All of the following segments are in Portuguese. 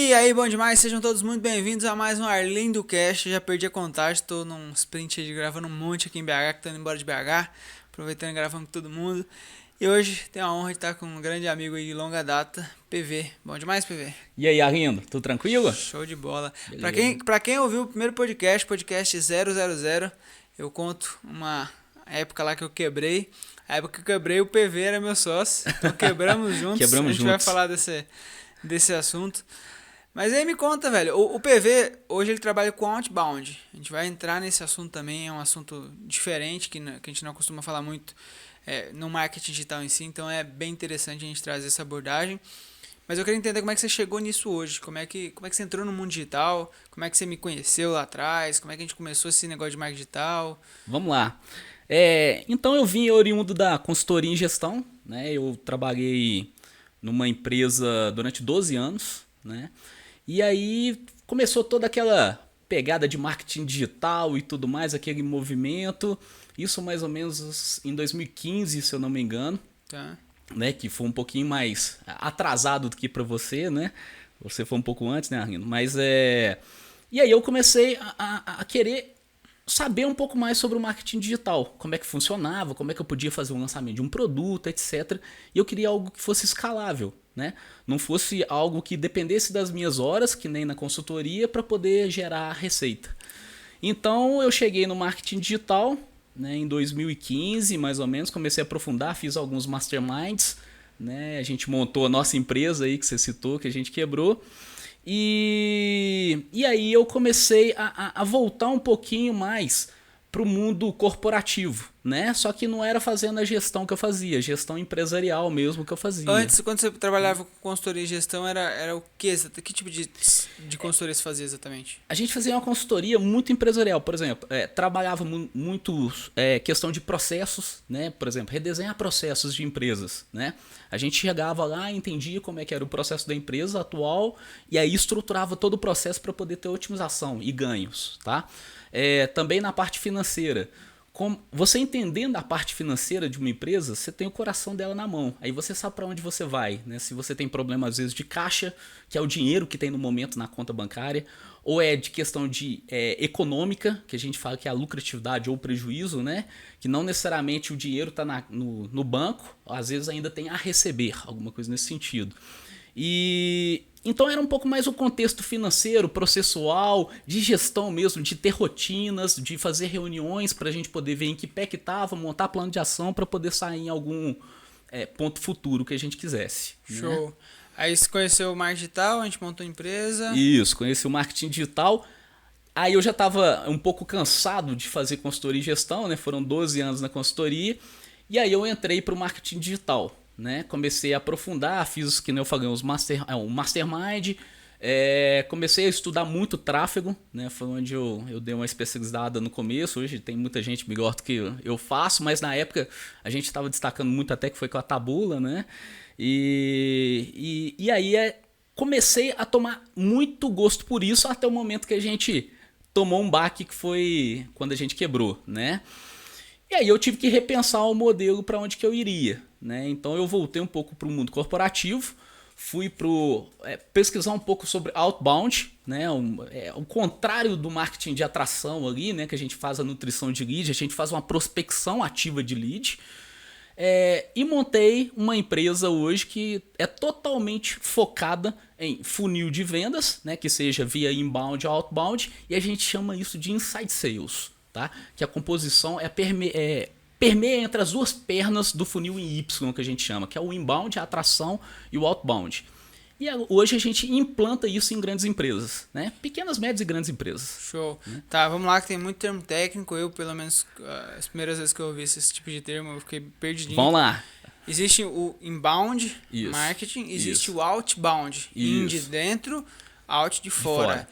E aí, bom demais, sejam todos muito bem-vindos a mais um Arlindo Cast. Já perdi a contagem, tô num sprint aí de gravando um monte aqui em BH, que tô indo embora de BH, aproveitando e gravando com todo mundo. E hoje tenho a honra de estar com um grande amigo aí de longa data, PV. Bom demais, PV? E aí, Arlindo, tudo tranquilo? Show de bola. Pra Beleza. quem, pra quem ouviu o primeiro podcast 000, eu conto uma época lá que eu quebrei. A época que eu quebrei, o PV era meu sócio, então quebramos juntos. A Quebramos gente vai juntos. falar desse assunto. Mas aí me conta, velho, o PV, hoje ele trabalha com outbound. A gente vai entrar nesse assunto também, é um assunto diferente, que a gente não costuma falar muito no marketing digital em si, então é bem interessante a gente trazer essa abordagem. Mas eu queria entender como é que você chegou nisso hoje, como é que você entrou no mundo digital, como é que você me conheceu lá atrás, como é que a gente começou esse negócio de marketing digital. Vamos lá. Então eu vim oriundo da consultoria em gestão, né? Eu trabalhei numa empresa durante 12 anos, né? E aí começou toda aquela pegada de marketing digital e tudo mais, aquele movimento. Isso mais ou menos em 2015, se eu não me engano, Tá? né? Que foi um pouquinho mais atrasado do que para você, né? Você foi um pouco antes, né, Arlindo? E aí eu comecei a querer saber um pouco mais sobre o marketing digital, como é que funcionava, como é que eu podia fazer um lançamento de um produto, etc. E eu queria algo que fosse escalável, né? Não fosse algo que dependesse das minhas horas, que nem na consultoria, para poder gerar receita. Então eu cheguei no marketing digital, né, em 2015, mais ou menos, comecei a aprofundar, fiz alguns masterminds, né? A gente montou a nossa empresa aí que você citou, que a gente quebrou. E aí eu comecei a voltar um pouquinho mais para o mundo corporativo, né? Só que não era fazendo a gestão que eu fazia, gestão empresarial mesmo que eu fazia. Antes, quando você trabalhava com consultoria e gestão, era o quê? Que tipo de consultoria você fazia exatamente? A gente fazia uma consultoria muito empresarial, por exemplo, trabalhava muito questão de processos, né? Por exemplo, redesenhar processos de empresas, né? A gente chegava lá, entendia como é que era o processo da empresa atual e aí estruturava todo o processo para poder ter otimização e ganhos, tá? Também na parte financeira. Você entendendo a parte financeira de uma empresa, você tem o coração dela na mão. Aí você sabe para onde você vai, né? Se você tem problema às vezes de caixa, que é o dinheiro que tem no momento na conta bancária, ou é de questão de econômica, que a gente fala que é a lucratividade ou prejuízo, né? Que não necessariamente o dinheiro está no banco, às vezes ainda tem a receber, alguma coisa nesse sentido. E então era um pouco mais o contexto financeiro, processual, de gestão mesmo, de ter rotinas, de fazer reuniões para a gente poder ver em que pé que estava, montar plano de ação para poder sair em algum ponto futuro que a gente quisesse. Né? Show. Aí você conheceu o marketing digital, a gente montou a empresa. Isso, conheci o marketing digital. Aí eu já estava um pouco cansado de fazer consultoria e gestão, né? Foram 12 anos na consultoria. E aí eu entrei para o marketing digital, né? Comecei a aprofundar, fiz que nem eu falei, um mastermind. Comecei a estudar muito tráfego, né? Foi onde eu dei uma especializada no começo. Hoje tem muita gente melhor do que eu faço, mas na época a gente estava destacando muito até que foi com a Taboola, né? E aí comecei a tomar muito gosto por isso até o momento que a gente tomou um baque que foi quando a gente quebrou, né? E aí eu tive que repensar o modelo para onde que eu iria, né? Então eu voltei um pouco para o mundo corporativo, fui pesquisar um pouco sobre outbound, né? O contrário do marketing de atração ali, né? Que a gente faz a nutrição de lead, a gente faz uma prospecção ativa de lead. E montei uma empresa hoje que é totalmente focada em funil de vendas, né, que seja via inbound ou outbound, e a gente chama isso de inside sales, tá? Que a composição permeia entre as duas pernas do funil em Y, que a gente chama, que é o inbound, a atração, e o outbound. E hoje a gente implanta isso em grandes empresas, né? Pequenas, médias e grandes empresas. Show. Tá, vamos lá que tem muito termo técnico. Eu, pelo menos, as primeiras vezes que eu ouvi esse tipo de termo, eu fiquei perdidinho. Vamos lá. Existe o inbound Isso. marketing, existe Isso. o outbound, in de Isso. dentro, out de De fora.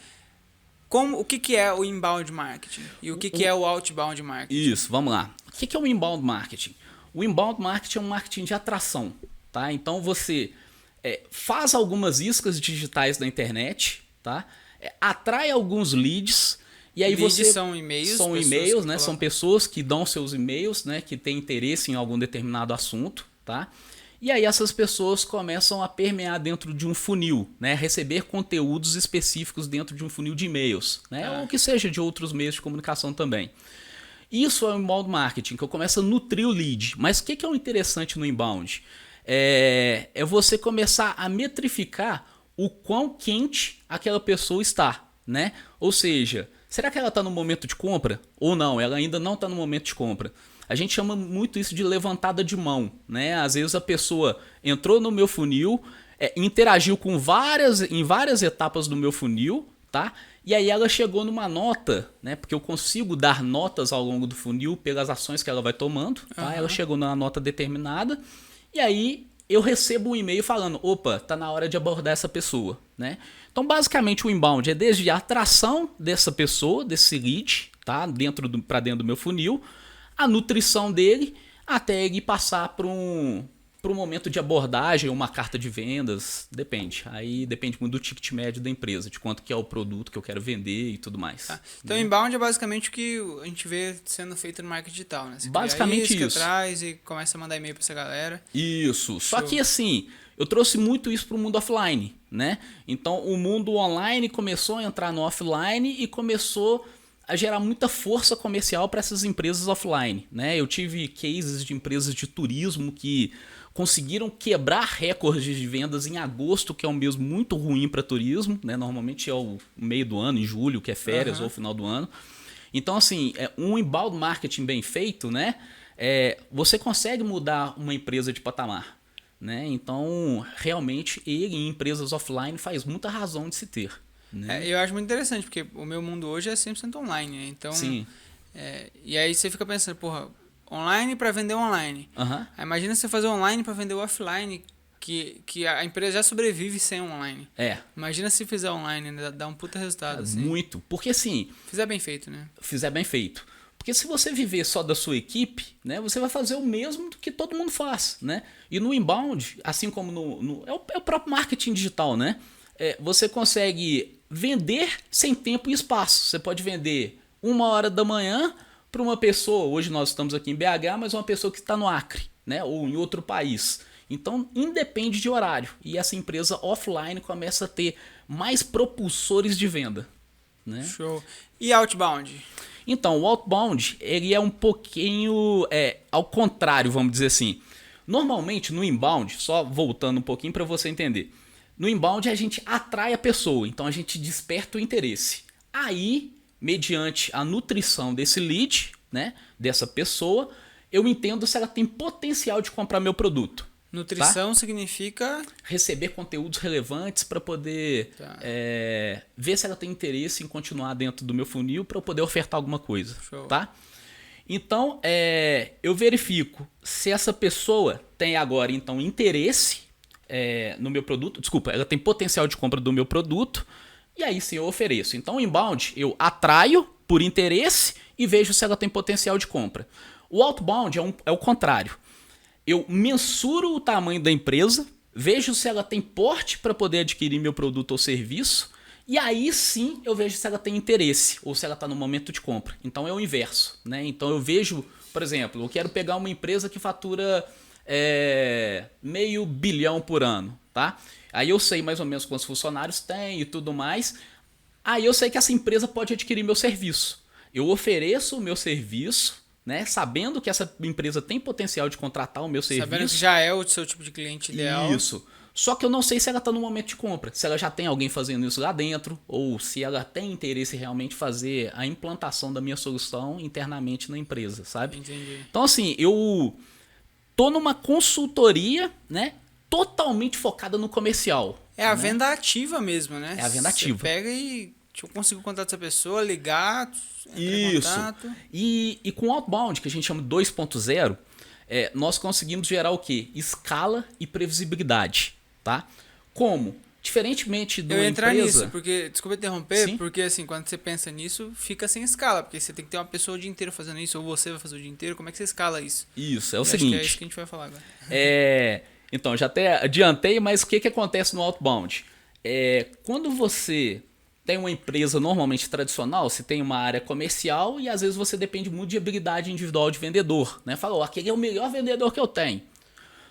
fora. O que é o inbound marketing? E o que é o outbound marketing? Isso, vamos lá. O que é o inbound marketing? O inbound marketing é um marketing de atração, tá? Então você faz algumas iscas digitais na internet, tá? Atrai alguns leads e aí Leads você são e-mails, são pessoas e-mails, que né? São colocam. pessoas que dão seus e-mails, né? Que têm interesse em algum determinado assunto, tá? E aí essas pessoas começam a permear dentro de um funil, né? Receber conteúdos específicos dentro de um funil de e-mails, né? Ou que seja de outros meios de comunicação também. Isso é o inbound marketing, que eu começo a nutrir o lead. Mas o que é o interessante no inbound? É você começar a metrificar o quão quente aquela pessoa está, né? Ou seja, será que ela está no momento de compra? Ou não, ela ainda não está no momento de compra. A gente chama muito isso de levantada de mão, né? Às vezes a pessoa entrou no meu funil, interagiu com em várias etapas do meu funil, tá? E aí ela chegou numa nota, né? Porque eu consigo dar notas ao longo do funil pelas ações que ela vai tomando, tá? Ela chegou numa nota determinada e aí eu recebo um e-mail falando, opa, tá na hora de abordar essa pessoa, né? Então basicamente o inbound é desde a atração dessa pessoa, desse lead, tá? Para dentro do meu funil, a nutrição dele até ele passar para um momento de abordagem, uma carta de vendas, depende. Aí depende muito do ticket médio da empresa, de quanto que é o produto que eu quero vender e tudo mais. Tá. Então, inbound é basicamente o que a gente vê sendo feito no marketing digital, né? Você basicamente cria isso. Atrás e começa a mandar e-mail para essa galera. Isso. Só que assim, eu trouxe muito isso para o mundo offline, né? Então, o mundo online começou a entrar no offline e começou a gerar muita força comercial para essas empresas offline, né? Eu tive cases de empresas de turismo que conseguiram quebrar recordes de vendas em agosto, que é um mês muito ruim para turismo, né? Normalmente é o meio do ano, em julho, que é férias, ou final do ano. Então, assim, um inbound marketing bem feito, né? Você consegue mudar uma empresa de patamar, né? Então, realmente, ele em empresas offline faz muita razão de se ter. Né? Eu acho muito interessante, porque o meu mundo hoje é 100% online, né? Então, sim. E aí você fica pensando, porra, online para vender online. Aí imagina você fazer online para vender offline, que a empresa já sobrevive sem online. Imagina se fizer online, né? Dá um puta resultado. Assim. Muito. Porque assim... Fizer bem feito, né? Fizer bem feito. Porque se você viver só da sua equipe, né, você vai fazer o mesmo que todo mundo faz. Né? E no inbound, assim como é o próprio marketing digital, né? Você consegue vender sem tempo e espaço. Você pode vender 1h da manhã para uma pessoa, hoje nós estamos aqui em BH, mas uma pessoa que está no Acre, né, ou em outro país. Então, independe de horário. E essa empresa offline começa a ter mais propulsores de venda. Né? Show. E outbound? Então, o outbound ele é um pouquinho ao contrário, vamos dizer assim. Normalmente, no inbound, só voltando um pouquinho para você entender, no inbound a gente atrai a pessoa, então a gente desperta o interesse. Aí, mediante a nutrição desse lead, né, dessa pessoa, eu entendo se ela tem potencial de comprar meu produto. Nutrição significa? Receber conteúdos relevantes para poder ver se ela tem interesse em continuar dentro do meu funil para eu poder ofertar alguma coisa. Show. Tá? Então, eu verifico se essa pessoa tem agora então interesse no meu produto, desculpa, ela tem potencial de compra do meu produto, e aí sim eu ofereço. Então, o inbound eu atraio por interesse e vejo se ela tem potencial de compra. O outbound é o contrário. Eu mensuro o tamanho da empresa, vejo se ela tem porte para poder adquirir meu produto ou serviço, e aí sim eu vejo se ela tem interesse ou se ela está no momento de compra. Então é o inverso. Né? Então eu vejo, por exemplo, eu quero pegar uma empresa que fatura $500 milhão por ano. Tá? Aí eu sei mais ou menos quantos funcionários tem e tudo mais. Aí eu sei que essa empresa pode adquirir meu serviço. Eu ofereço o meu serviço, né, sabendo que essa empresa tem potencial de contratar o meu serviço. Sabendo que já é o seu tipo de cliente ideal. Isso. Só que eu não sei se ela está no momento de compra, se ela já tem alguém fazendo isso lá dentro, ou se ela tem interesse em realmente fazer a implantação da minha solução internamente na empresa, sabe? Entendi. Então assim, eu tô numa consultoria, né, totalmente focada no comercial. É a venda ativa mesmo, né? É a venda ativa. Você pega e eu consigo contatar essa pessoa, ligar, entrar em contato. E com o outbound, que a gente chama de 2.0, nós conseguimos gerar o quê? Escala e previsibilidade. Tá? Como? Diferentemente de uma Eu ia entrar empresa... nisso, porque, desculpa interromper, Sim. porque assim, quando você pensa nisso, fica sem escala, porque você tem que ter uma pessoa o dia inteiro fazendo isso, ou você vai fazer o dia inteiro, como é que você escala isso? Isso, é o Acho seguinte... que é isso que a gente vai falar agora. Então, já até adiantei, mas o que acontece no outbound? Quando você tem uma empresa normalmente tradicional, você tem uma área comercial e às vezes você depende muito de habilidade individual de vendedor. Né? Fala, aquele é o melhor vendedor que eu tenho.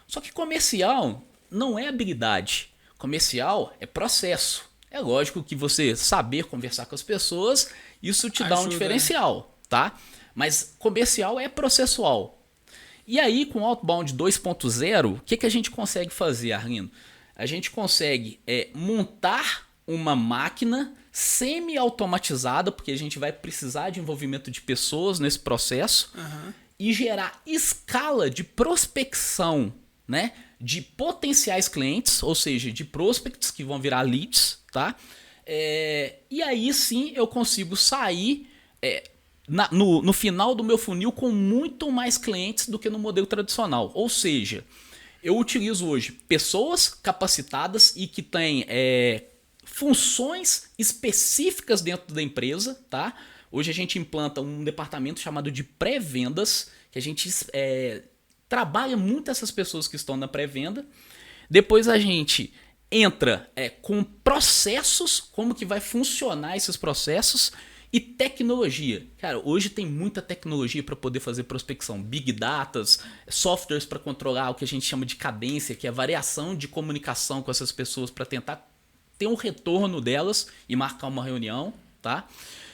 Só que comercial não é habilidade. Comercial é processo. É lógico que você saber conversar com as pessoas, isso te dá um Ajuda, né? diferencial, tá? Mas comercial é processual. E aí, com o Outbound 2.0, o que a gente consegue fazer, Arlindo? A gente consegue montar uma máquina semi-automatizada, porque a gente vai precisar de envolvimento de pessoas nesse processo, e gerar escala de prospecção, né, de potenciais clientes, ou seja, de prospects que vão virar leads, tá? E aí sim eu consigo sair no final do meu funil com muito mais clientes do que no modelo tradicional. Ou seja, eu utilizo hoje pessoas capacitadas e que têm funções específicas dentro da empresa, tá? Hoje a gente implanta um departamento chamado de pré-vendas, que a gente trabalha muito essas pessoas que estão na pré-venda. Depois a gente entra com processos, como que vai funcionar esses processos, e tecnologia. Cara, hoje tem muita tecnologia para poder fazer prospecção. Big Datas, softwares para controlar o que a gente chama de cadência, que é a variação de comunicação com essas pessoas para tentar ter um retorno delas e marcar uma reunião, tá?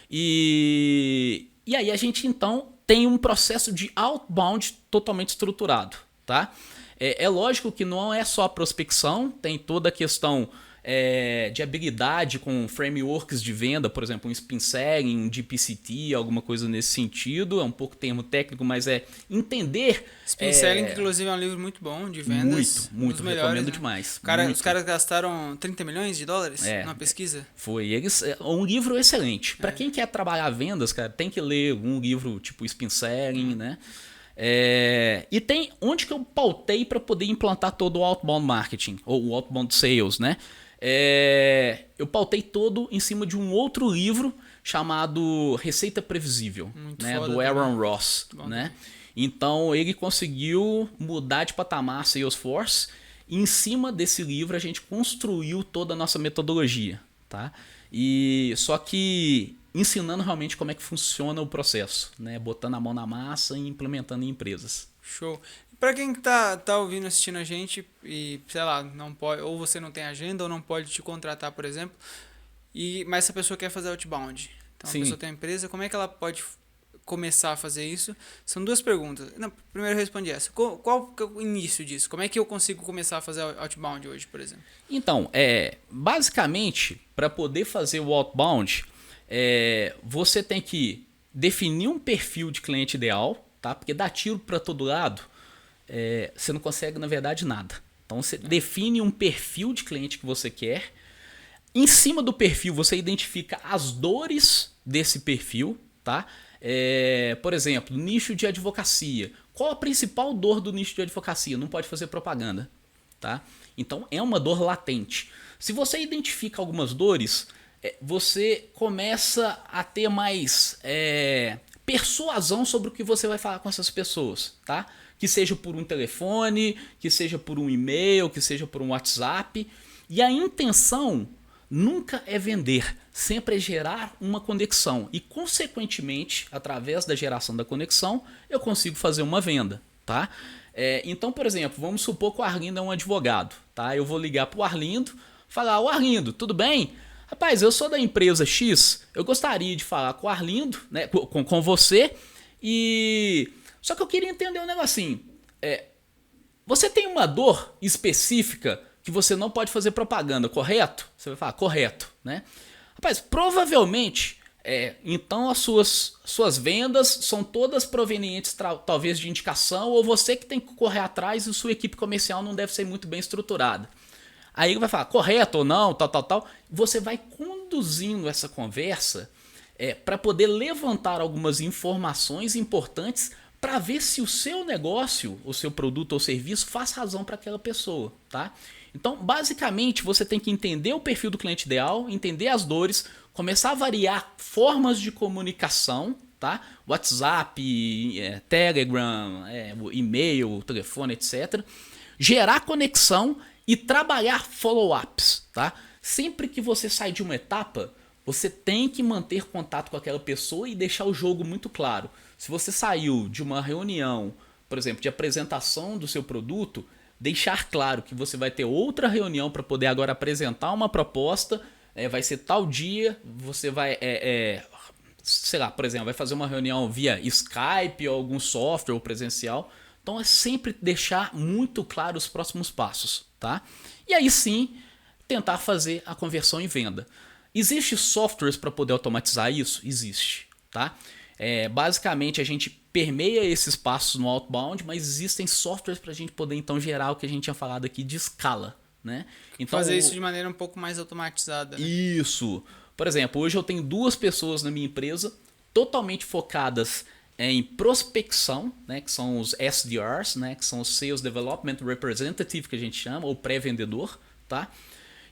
E aí a gente então tem um processo de outbound totalmente estruturado, tá? É lógico que não é só a prospecção, tem toda a questão de habilidade com frameworks de venda, por exemplo, um Spin Selling, um DPCT, alguma coisa nesse sentido. É um pouco termo técnico, mas é entender... Spin Selling, que inclusive é um livro muito bom de vendas. Muito, recomendo demais. Os caras gastaram 30 milhões de dólares numa pesquisa. Foi. Um livro excelente. Para quem quer trabalhar vendas, cara, tem que ler um livro tipo Spin Selling, né? E tem onde que eu pautei para poder implantar todo o outbound marketing, ou o outbound sales, né? Eu pautei todo em cima de um outro livro chamado Receita Previsível, né, do Aaron Ross, né? Então ele conseguiu mudar de patamar a Salesforce, e em cima desse livro a gente construiu toda a nossa metodologia, tá? E só que ensinando realmente como é que funciona o processo, né? Botando a mão na massa e implementando em empresas. Show. Pra quem tá ouvindo, assistindo a gente e, sei lá, não pode, ou você não tem agenda ou não pode te contratar, por exemplo, mas essa pessoa quer fazer outbound. Então, Sim. a pessoa tem uma empresa, como é que ela pode começar a fazer isso? São duas perguntas. Não, primeiro eu respondi essa. Qual que é o início disso? Como é que eu consigo começar a fazer outbound hoje, por exemplo? Então, basicamente, para poder fazer o outbound, você tem que definir um perfil de cliente ideal, tá? Porque dar tiro para todo lado, você não consegue, na verdade, nada. Então, você define um perfil de cliente que você quer. Em cima do perfil, você identifica as dores desse perfil, tá? Por exemplo, nicho de advocacia. Qual a principal dor do nicho de advocacia? Não pode fazer propaganda, tá? Então, é uma dor latente. Se você identifica algumas dores, você começa a ter mais persuasão sobre o que você vai falar com essas pessoas, tá? Que seja por um telefone, que seja por um e-mail, que seja por um WhatsApp. E a intenção nunca é vender, sempre é gerar uma conexão. E, consequentemente, através da geração da conexão, eu consigo fazer uma venda, tá? Então, por exemplo, vamos supor que o Arlindo é um advogado, tá? Eu vou ligar para o Arlindo, falar: "Ô Arlindo, tudo bem? Rapaz, eu sou da empresa X, eu gostaria de falar com o Arlindo, né, com você, e só que eu queria entender um negocinho. Você tem uma dor específica que você não pode fazer propaganda, correto?" Você vai falar: "Correto", né? Rapaz, provavelmente, então as suas vendas são todas provenientes talvez de indicação, ou você que tem que correr atrás e sua equipe comercial não deve ser muito bem estruturada. Aí ele vai falar correto ou não, tal. Você vai conduzindo essa conversa para poder levantar algumas informações importantes para ver se o seu negócio, o seu produto ou serviço faz razão para aquela pessoa, tá? Então, basicamente, você tem que entender o perfil do cliente ideal, entender as dores, começar a variar formas de comunicação, tá? WhatsApp, Telegram, e-mail, telefone, etc. Gerar conexão e trabalhar follow-ups, tá? Sempre que você sai de uma etapa, você tem que manter contato com aquela pessoa e deixar o jogo muito claro. Se você saiu de uma reunião, por exemplo, de apresentação do seu produto, deixar claro que você vai ter outra reunião para poder agora apresentar uma proposta, vai ser tal dia, você vai, sei lá, por exemplo, vai fazer uma reunião via Skype ou algum software ou presencial. Então é sempre deixar muito claro os próximos passos, tá? E aí sim, tentar fazer a conversão em venda. Existe softwares para poder automatizar isso? Existe, tá? Basicamente a gente permeia esses passos no outbound, mas existem softwares para a gente poder então gerar o que a gente tinha falado aqui de escala, né? Então, fazer isso de maneira um pouco mais automatizada, né? Isso. Por exemplo, hoje eu tenho 2 pessoas na minha empresa totalmente focadas em prospecção, né, que são os SDRs, né, que são os Sales Development Representative, que a gente chama, ou pré-vendedor, tá?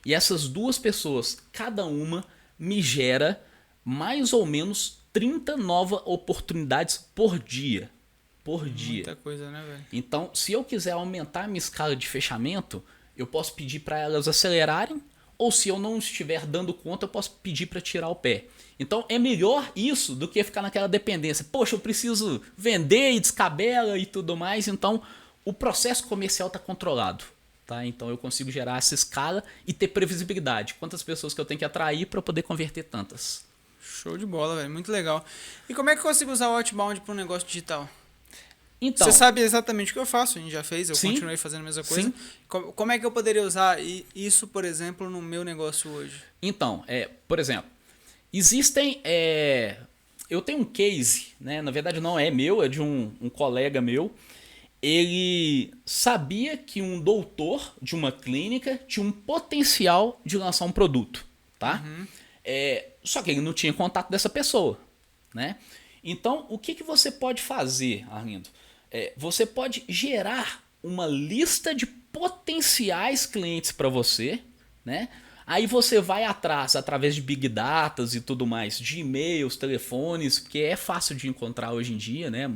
E essas 2 pessoas, cada uma me gera mais ou menos 30 novas oportunidades por dia. Por dia. Muita coisa, né, velho? Então, se eu quiser aumentar a minha escala de fechamento, eu posso pedir para elas acelerarem, ou se eu não estiver dando conta, eu posso pedir para tirar o pé. Então é melhor isso do que ficar naquela dependência. Poxa, eu preciso vender e descabela e tudo mais. Então o processo comercial está controlado. Tá? Então eu consigo gerar essa escala e ter previsibilidade. Quantas pessoas que eu tenho que atrair para poder converter tantas. Show de bola, velho. Muito legal. E como é que eu consigo usar o outbound para um negócio digital? Então, Você sabe exatamente o que eu faço, a gente já fez, eu sim, continuei fazendo a mesma coisa. sim. Como é que eu poderia usar isso, por exemplo, no meu negócio hoje? Então, por exemplo, existem. Eu tenho um case, né? Na verdade não é meu, é de um colega meu. Ele sabia que um doutor de uma clínica tinha um potencial de lançar um produto, tá? Só que ele não tinha contato dessa pessoa, né? Então, o que você pode fazer, Arlindo? Você pode gerar uma lista de potenciais clientes para você, né? Aí você vai atrás, através de Big Datas e tudo mais, de e-mails, telefones, porque é fácil de encontrar hoje em dia, né?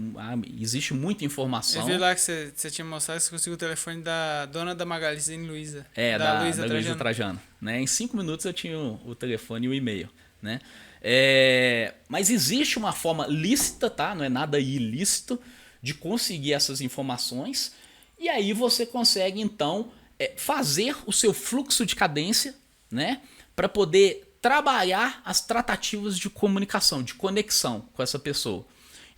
Existe muita informação. Eu vi lá que você tinha mostrado que você conseguiu o telefone da dona da Magazine Luiza. Da Luiza Trajano. Né? Em 5 minutos eu tinha o telefone e o e-mail, né? Mas existe uma forma lícita, tá? Não é nada ilícito, de conseguir essas informações. E aí você consegue, então, fazer o seu fluxo de cadência, né, para poder trabalhar as tratativas de comunicação, de conexão com essa pessoa.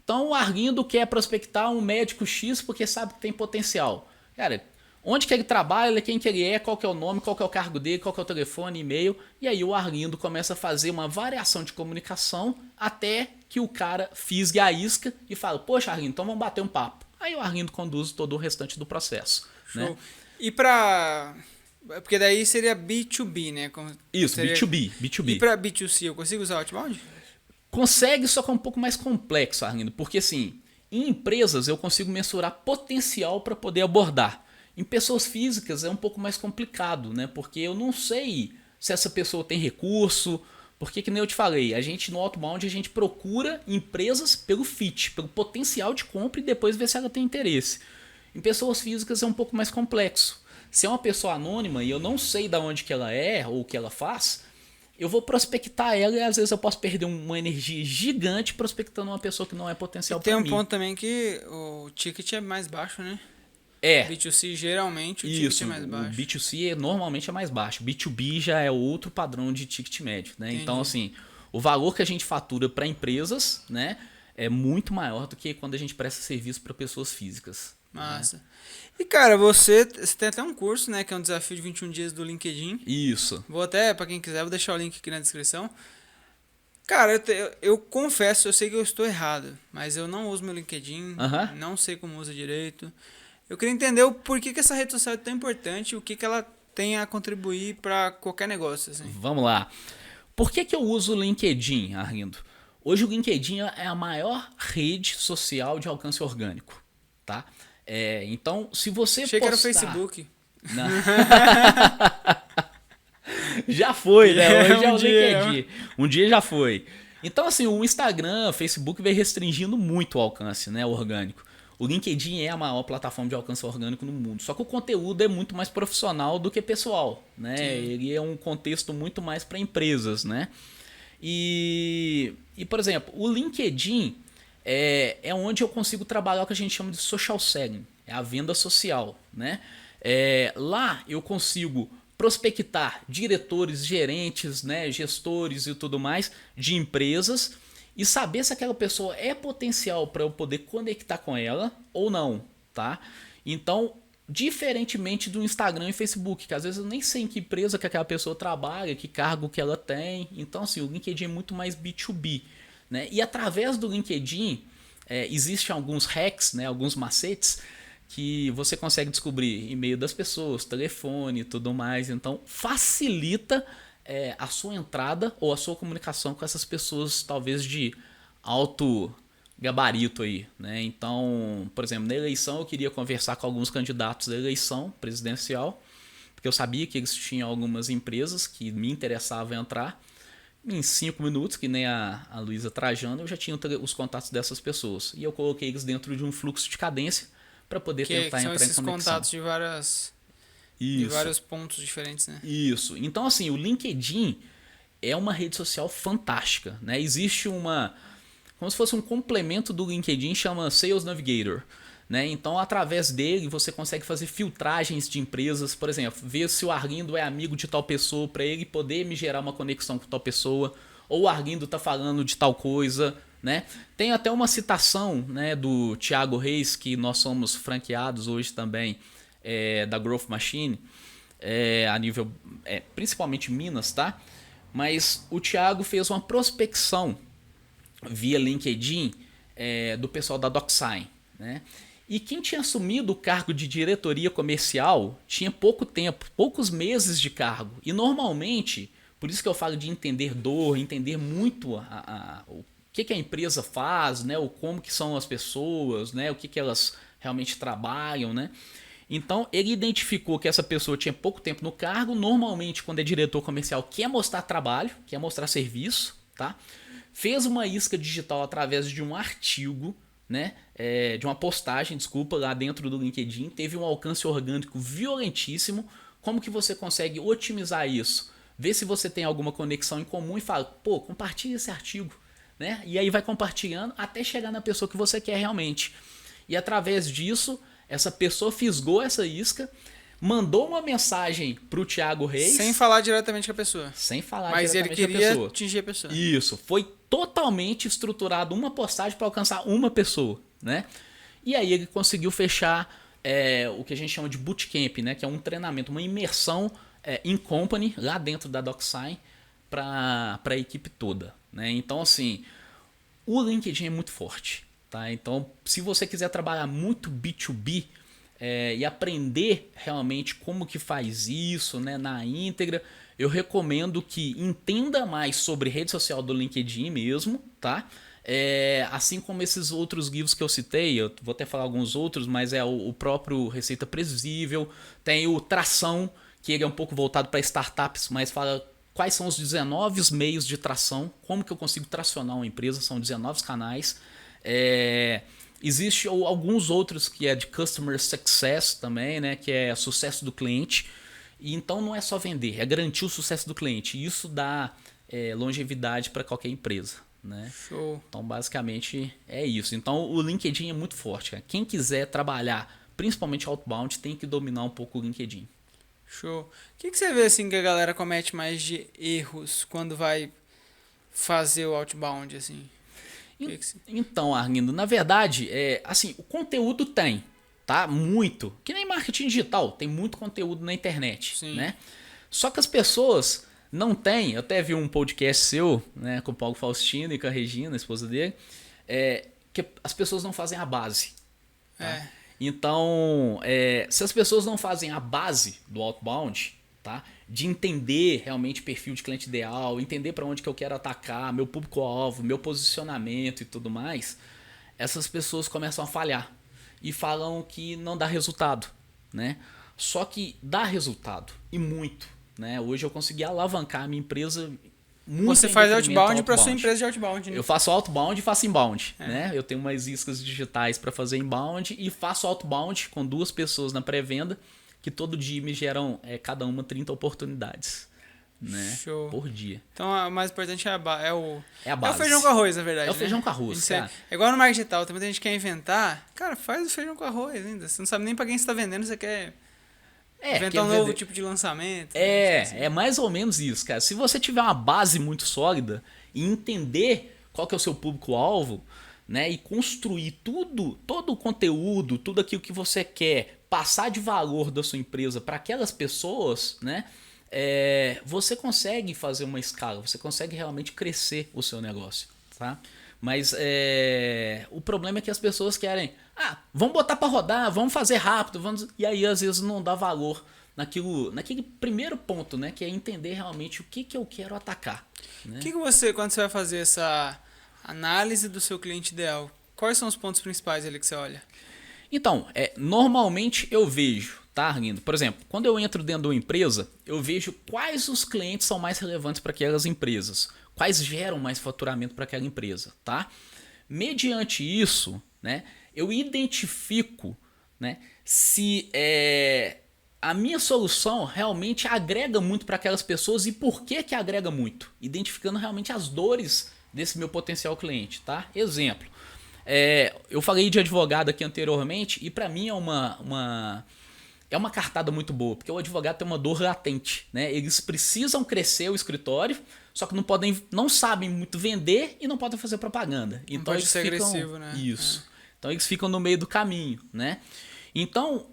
Então o Arlindo quer prospectar um médico X porque sabe que tem potencial. Cara, onde que ele trabalha, quem que ele é, qual que é o nome, qual que é o cargo dele, qual que é o telefone, e-mail. E aí o Arlindo começa a fazer uma variação de comunicação até que o cara fisgue a isca e fala, poxa Arlindo, então vamos bater um papo. Aí o Arlindo conduz todo o restante do processo. Show. Né? E pra... Porque daí seria B2B, né? Isso, seria... B2B. E pra B2C, eu consigo usar o outbound? Consegue, só que é um pouco mais complexo, Arlindo. Porque assim, em empresas eu consigo mensurar potencial para poder abordar. Em pessoas físicas é um pouco mais complicado, né? Porque eu não sei se essa pessoa tem recurso. Porque, que nem eu te falei, a gente no outbound a gente procura empresas pelo fit, pelo potencial de compra e depois ver se ela tem interesse. Em pessoas físicas é um pouco mais complexo. Se é uma pessoa anônima e eu não sei de onde que ela é ou o que ela faz, eu vou prospectar ela e às vezes eu posso perder uma energia gigante prospectando uma pessoa que não é potencial para mim. Tem um ponto também que o ticket é mais baixo, né? É. B2C geralmente o ticket é mais baixo. O B2C normalmente é mais baixo. B2B já é outro padrão de ticket médio, né? Então assim, o valor que a gente fatura para empresas, né, é muito maior do que quando a gente presta serviço para pessoas físicas. Massa. Né? E cara, você tem até um curso, né, que é um desafio de 21 dias do LinkedIn. Isso. Vou até, para quem quiser, vou deixar o link aqui na descrição. Cara, eu confesso, eu sei que eu estou errado, mas eu não uso meu LinkedIn, não sei como usa direito. Eu queria entender o porquê que essa rede social é tão importante e o que ela tem a contribuir para qualquer negócio. Assim. Vamos lá. Por que eu uso o LinkedIn, Arlindo? Hoje o LinkedIn é a maior rede social de alcance orgânico, tá? Então, se você Achei que era o Facebook. Não. Já foi, né? Hoje é o LinkedIn. Um dia já foi. Então, assim, o Instagram, o Facebook vem restringindo muito o alcance, né, orgânico. O LinkedIn é a maior plataforma de alcance orgânico no mundo. Só que o conteúdo é muito mais profissional do que pessoal, né? Sim. Ele é um contexto muito mais para empresas, né? E, por exemplo, o LinkedIn é onde eu consigo trabalhar o que a gente chama de social selling. É a venda social, né? Lá eu consigo prospectar diretores, gerentes, né, gestores e tudo mais de empresas e saber se aquela pessoa é potencial para eu poder conectar com ela ou não, tá? Então, diferentemente do Instagram e Facebook, que às vezes eu nem sei em que empresa que aquela pessoa trabalha, que cargo que ela tem. Então, assim, o LinkedIn é muito mais B2B, né? E através do LinkedIn, existem alguns hacks, né, alguns macetes que você consegue descobrir e-mail das pessoas, telefone e tudo mais. Então, facilita a sua entrada ou a sua comunicação com essas pessoas, talvez de alto gabarito aí, né? Então, por exemplo, na eleição eu queria conversar com alguns candidatos da eleição presidencial, porque eu sabia que eles tinham algumas empresas que me interessavam entrar. Em 5 minutos, que nem a Luísa Trajano, eu já tinha os contatos dessas pessoas. E eu coloquei eles dentro de um fluxo de cadência para poder tentar são entrar em esses conexão. contatos de vários pontos diferentes, né? Isso. Então, assim, o LinkedIn é uma rede social fantástica, né? Existe como se fosse um complemento do LinkedIn, chama Sales Navigator, né? Então, através dele, você consegue fazer filtragens de empresas, por exemplo, ver se o Arlindo é amigo de tal pessoa, para ele poder me gerar uma conexão com tal pessoa, ou o Arlindo está falando de tal coisa, né? Tem até uma citação, né, do Thiago Reis, que nós somos franqueados hoje também, da Growth Machine, a nível, principalmente Minas, tá? Mas o Thiago fez uma prospecção via LinkedIn do pessoal da DocSign, né? E quem tinha assumido o cargo de diretoria comercial tinha pouco tempo, poucos meses de cargo. E normalmente, por isso que eu falo de entender dor, entender muito o que a empresa faz, né? O como que são as pessoas, né? O que elas realmente trabalham, né? Então ele identificou que essa pessoa tinha pouco tempo no cargo. Normalmente, quando é diretor comercial, quer mostrar trabalho, quer mostrar serviço, tá? Fez uma isca digital através de um artigo, né? De uma postagem, desculpa, lá dentro do LinkedIn. Teve um alcance orgânico violentíssimo. Como que você consegue otimizar isso? Vê se você tem alguma conexão em comum e fala, pô, compartilha esse artigo, né? E aí vai compartilhando até chegar na pessoa que você quer realmente. E através disso, essa pessoa fisgou essa isca, mandou uma mensagem pro Thiago Reis. Sem falar diretamente com a pessoa. Sem falar Mas diretamente ele com a queria pessoa. atingir a pessoa. Isso, foi totalmente estruturado uma postagem para alcançar uma pessoa, né? E aí ele conseguiu fechar o que a gente chama de bootcamp, né? Que é um treinamento, uma imersão in company lá dentro da DocSign para a equipe toda, né? Então, assim, o LinkedIn é muito forte, tá? Então, se você quiser trabalhar muito B2B e aprender realmente como que faz isso, né, na íntegra, eu recomendo que entenda mais sobre rede social do LinkedIn mesmo, tá? Assim como esses outros livros que eu citei, eu vou até falar alguns outros, mas o próprio Receita Previsível, tem o Tração, que ele é um pouco voltado para startups, mas fala quais são os 19 meios de tração, como que eu consigo tracionar uma empresa, são 19 canais. Existe alguns outros que é de Customer Success também, né, que é sucesso do cliente. E então não é só vender, é garantir o sucesso do cliente. E isso dá longevidade para qualquer empresa, né? Show. Então basicamente é isso. Então o LinkedIn é muito forte, cara. Quem quiser trabalhar, principalmente outbound, tem que dominar um pouco o LinkedIn. Show. O que você vê assim que a galera comete mais de erros quando vai fazer o outbound, assim? Então, Arlindo, na verdade, assim, o conteúdo tem, tá? Muito. Que nem marketing digital, tem muito conteúdo na internet, Sim. né? Só que as pessoas não têm. Eu até vi um podcast seu, né, com o Paulo Faustino e com a Regina, a esposa dele, que as pessoas não fazem a base. Tá? Então, se as pessoas não fazem a base do outbound, tá? De entender realmente o perfil de cliente ideal, entender para onde que eu quero atacar, meu público-alvo, meu posicionamento e tudo mais, essas pessoas começam a falhar e falam que não dá resultado, né? Só que dá resultado, e muito, né? Hoje eu consegui alavancar a minha empresa muito. Você faz outbound para sua empresa de outbound, né? Eu faço outbound e faço inbound, né? Eu tenho umas iscas digitais para fazer inbound e faço outbound com 2 pessoas na pré-venda, que todo dia me geram cada uma 30 oportunidades, né? Show. Por dia. Então o mais importante é a base. É a base. É o feijão com arroz, na verdade. É o feijão com arroz, cara. É igual no marketing digital, tem muita gente que quer inventar. Cara, faz o feijão com arroz ainda. Você não sabe nem pra quem você tá vendendo, você quer Inventar um novo tipo de lançamento. É mais ou menos isso, cara. Se você tiver uma base muito sólida e entender qual que é o seu público-alvo, né, e construir todo o conteúdo, tudo aquilo que você quer passar de valor da sua empresa para aquelas pessoas, né, você consegue fazer uma escala, você consegue realmente crescer o seu negócio, tá? Mas o problema é que as pessoas querem, vamos botar para rodar, vamos fazer rápido, e aí às vezes não dá valor naquele primeiro ponto, né, que é entender realmente o que eu quero atacar. Né? Que você, quando você vai fazer essa análise do seu cliente ideal, quais são os pontos principais ali que você olha? Então, normalmente eu vejo, tá, Arlindo? Por exemplo, quando eu entro dentro de uma empresa, eu vejo quais os clientes são mais relevantes para aquelas empresas, quais geram mais faturamento para aquela empresa, tá? Mediante isso, né, eu identifico, né, se a minha solução realmente agrega muito para aquelas pessoas e por que agrega muito, identificando realmente as dores desse meu potencial cliente, tá? Exemplo. Eu falei de advogado aqui anteriormente e para mim é uma cartada muito boa, porque o advogado tem uma dor latente, né? Eles precisam crescer o escritório, só que não sabem muito vender e não podem fazer propaganda. Não então pode eles ser ficam agressivo, né? Isso. Então eles ficam no meio do caminho, né? Então,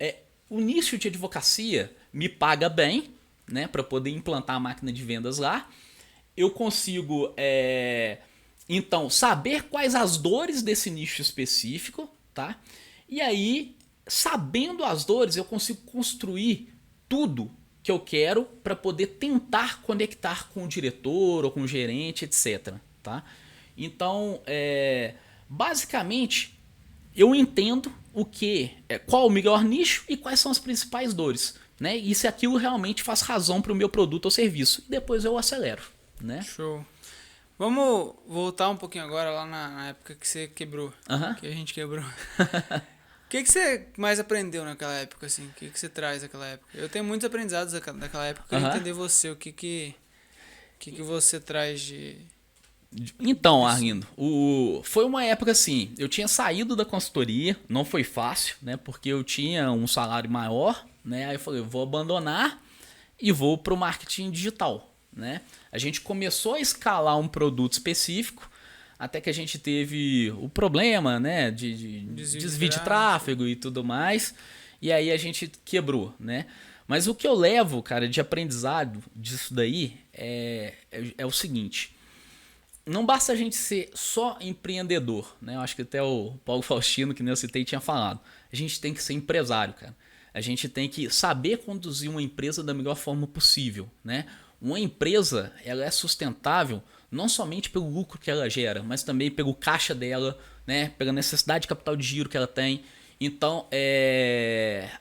o nicho de advocacia me paga bem, né, para poder implantar a máquina de vendas lá. Eu consigo então saber quais as dores desse nicho específico, tá? E aí, sabendo as dores, eu consigo construir tudo que eu quero para poder tentar conectar com o diretor ou com o gerente, etc. Tá? Então, basicamente, eu entendo qual o melhor nicho e quais são as principais dores. Né? E se aquilo realmente faz razão para o meu produto ou serviço. E depois eu acelero. Né? Show. Vamos voltar um pouquinho agora lá na época que você quebrou. Que a gente quebrou. O que você mais aprendeu naquela época, assim? O que você traz daquela época? Eu tenho muitos aprendizados daquela época. Eu queria entender você, o que você traz de... Então, Arlindo, foi uma época assim, eu tinha saído da consultoria, não foi fácil, né? Porque eu tinha um salário maior, né? Aí eu falei, eu vou abandonar e vou pro marketing digital. Né? A gente começou a escalar um produto específico até que a gente teve o problema, né, de desvio de tráfego e tudo mais, e aí a gente quebrou, né? Mas o que eu levo, cara, de aprendizado disso daí é o seguinte: não basta a gente ser só empreendedor, né? Eu acho que até o Paulo Faustino, que nem eu citei, tinha falado. A gente tem que ser empresário, cara. A gente tem que saber conduzir uma empresa da melhor forma possível, né? Uma empresa, ela é sustentável não somente pelo lucro que ela gera, mas também pelo caixa dela, né, pela necessidade de capital de giro que ela tem. Então,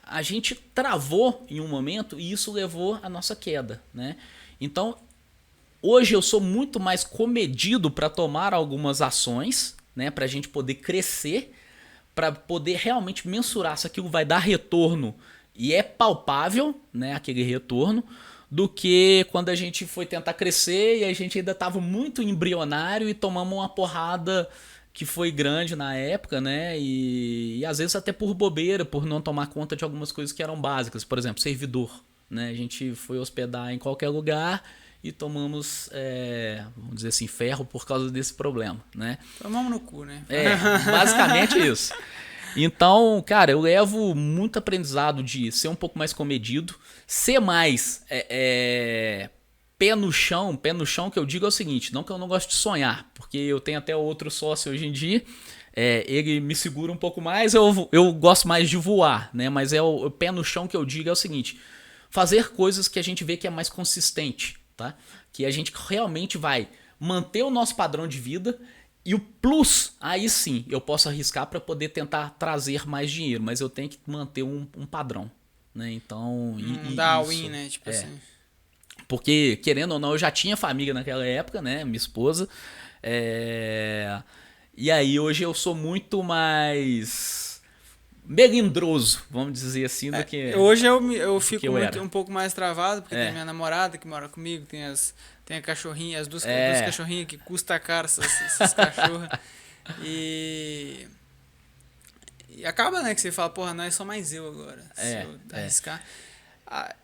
a gente travou em um momento e isso levou à nossa queda. Né? Então, hoje eu sou muito mais comedido para tomar algumas ações, né, para a gente poder crescer, para poder realmente mensurar se aquilo vai dar retorno e é palpável, né, aquele retorno, do que quando a gente foi tentar crescer e a gente ainda estava muito embrionário e tomamos uma porrada que foi grande na época, né? E às vezes até por bobeira, por não tomar conta de algumas coisas que eram básicas. Por exemplo, servidor. Né? A gente foi hospedar em qualquer lugar e tomamos, vamos dizer assim, ferro por causa desse problema. Né? Tomamos no cu, né? Basicamente isso. Então, cara, eu levo muito aprendizado de ser um pouco mais comedido, ser mais pé no chão que eu digo é o seguinte, não que eu não gosto de sonhar, porque eu tenho até outro sócio hoje em dia, ele me segura um pouco mais, eu gosto mais de voar, né? Mas o pé no chão que eu digo é o seguinte, fazer coisas que a gente vê que é mais consistente, tá? Que a gente realmente vai manter o nosso padrão de vida. E o plus, aí sim, eu posso arriscar para poder tentar trazer mais dinheiro, mas eu tenho que manter um padrão, né? Então, dar win, né? Tipo assim. Porque, querendo ou não, eu já tinha família naquela época, né? Minha esposa. E aí hoje eu sou muito mais melindroso, vamos dizer assim, do que... Hoje eu fico um pouco mais travado, porque tem minha namorada que mora comigo, tem a cachorrinha, as duas cachorrinhas que custa caro, essas cachorras. E acaba, né, que você fala, porra, não é só mais eu agora, se eu arriscar.